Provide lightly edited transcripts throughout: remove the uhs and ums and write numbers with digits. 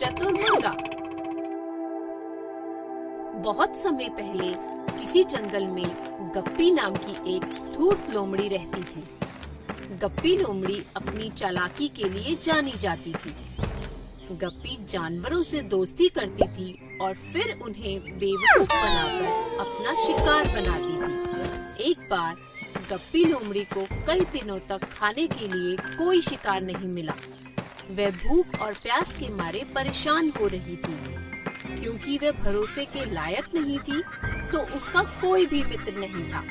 चतुर मुर्गा। बहुत समय पहले किसी जंगल में गप्पी नाम की एक धूर्त लोमड़ी रहती थी। गप्पी लोमड़ी अपनी चालाकी के लिए जानी जाती थी। गप्पी जानवरों से दोस्ती करती थी और फिर उन्हें बेवकूफ बनाकर अपना शिकार बनाती थी। एक बार गप्पी लोमड़ी को कई दिनों तक खाने के लिए कोई शिकार नहीं मिला। वह भूख और प्यास के मारे परेशान हो रही थी। क्योंकि वह भरोसे के लायक नहीं थी, तो उसका कोई भी मित्र नहीं था।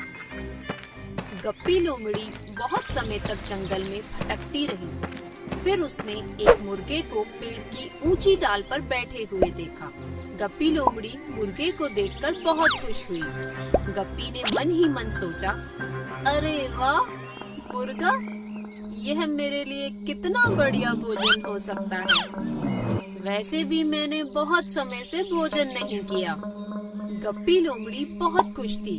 गप्पी लोमड़ी बहुत समय तक जंगल में भटकती रही। फिर उसने एक मुर्गे को पेड़ की ऊंची डाल पर बैठे हुए देखा। गप्पी लोमड़ी मुर्गे को देखकर बहुत खुश हुई। गप्पी ने मन ही मन सोचा, अरे वाह मुर्गा, यह मेरे लिए कितना बढ़िया भोजन हो सकता है। वैसे भी मैंने बहुत समय से भोजन नहीं किया। गप्पी लोमड़ी बहुत खुश थी,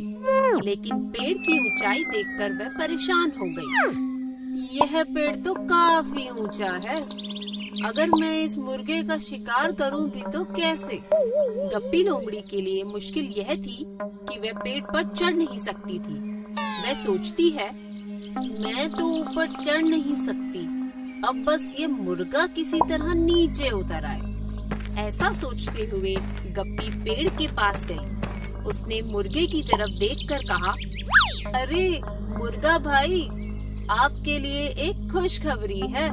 लेकिन पेड़ की ऊंचाई देखकर वह परेशान हो गई। यह पेड़ तो काफी ऊंचा है। अगर मैं इस मुर्गे का शिकार करूं भी तो कैसे? गप्पी लोमड़ी के लिए मुश्किल यह थी कि वह पेड़ पर चढ़ नहीं सकती थी। वह सोचती है, मैं तो ऊपर चढ़ नहीं सकती, अब बस ये मुर्गा किसी तरह नीचे उतर आए। ऐसा सोचते हुए गप्पी पेड़ के पास गई। उसने मुर्गे की तरफ देखकर कहा, अरे मुर्गा भाई, आपके लिए एक खुशखबरी है।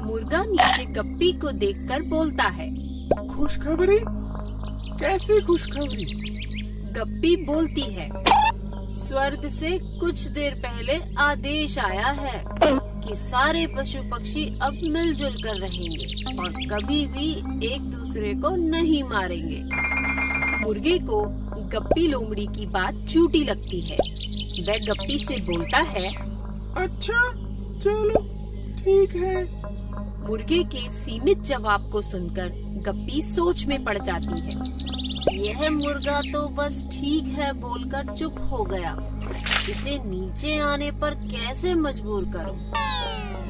मुर्गा नीचे गप्पी को देखकर बोलता है, खुशखबरी? कैसी खुशखबरी? गप्पी बोलती है, स्वर्ग से कुछ देर पहले आदेश आया है कि सारे पशु पक्षी अब मिलजुल कर रहेंगे और कभी भी एक दूसरे को नहीं मारेंगे। मुर्गे को गप्पी लोमड़ी की बात झूठी लगती है। वह गप्पी से बोलता है, अच्छा चलो ठीक है। मुर्गे के सीमित जवाब को सुनकर गप्पी सोच में पड़ जाती है। यह मुर्गा तो बस ठीक है बोलकर चुप हो गया। इसे नीचे आने पर कैसे मजबूर करूं?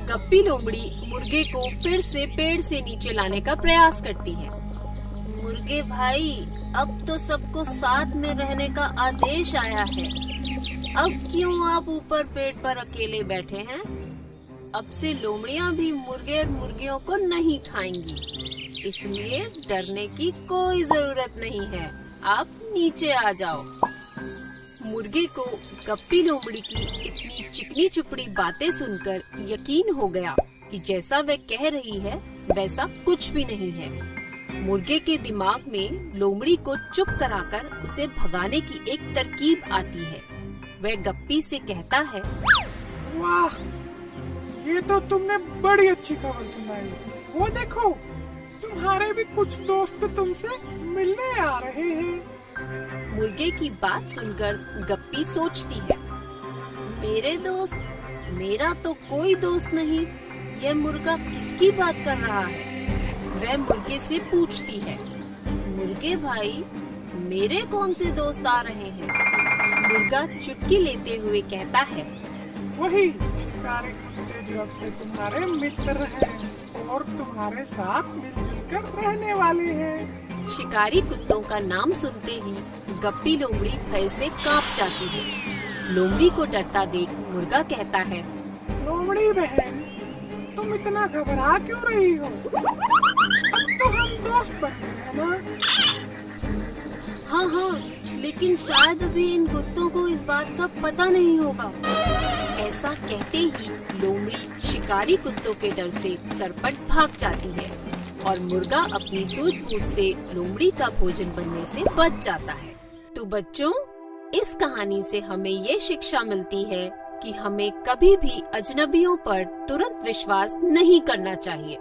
गप्पी लोमड़ी मुर्गे को फिर से पेड़ से नीचे लाने का प्रयास करती है। मुर्गे भाई, अब तो सबको साथ में रहने का आदेश आया है। अब क्यों आप ऊपर पेड़ पर अकेले बैठे हैं? अब से लोमड़ियां भी मुर्गे और मुर्गियों को नहीं खाएंगी, इसलिए डरने की कोई जरूरत नहीं है। आप नीचे आ जाओ। मुर्गे को गप्पी लोमड़ी की इतनी चिकनी चुपड़ी बातें सुनकर यकीन हो गया कि जैसा वह कह रही है वैसा कुछ भी नहीं है। मुर्गे के दिमाग में लोमड़ी को चुप कराकर उसे भगाने की एक तरकीब आती है। वह गप्पी से कहता है, वाह, ये तो तुमने बड़ी अच्छी खबर सुनाई। वो देखो, तुम्हारे भी कुछ दोस्त तुमसे मिलने आ रहे हैं। मुर्गे की बात सुनकर गप्पी सोचती है, मेरे दोस्त? मेरा तो कोई दोस्त नहीं। यह मुर्गा किसकी बात कर रहा है? वह मुर्गे से पूछती है, मुर्गे भाई, मेरे कौन से दोस्त आ रहे हैं? मुर्गा चुटकी लेते हुए कहता है, वही शिकारी कुत्ते जो अब से तुम्हारे मित्र हैं और तुम्हारे साथ मिलजुल कर रहने वाले हैं। शिकारी कुत्तों का नाम सुनते ही गप्पी लोमड़ी भय से कांप जाती है। लोमड़ी को डरता देख मुर्गा कहता है, लोमड़ी बहन, तुम इतना घबरा क्यों रही हो? अब तो हम दोस्त बन गए हैं ना? हाँ हाँ, लेकिन शायद अभी इन कुत्तों को इस बात का पता नहीं होगा। ऐसा कहते ही लोमड़ी शिकारी कुत्तों के डर से सरपट भाग जाती है और मुर्गा अपनी सूझबूझ से लोमड़ी का भोजन बनने से बच जाता है। तो बच्चों, इस कहानी से हमें ये शिक्षा मिलती है कि हमें कभी भी अजनबियों पर तुरंत विश्वास नहीं करना चाहिए।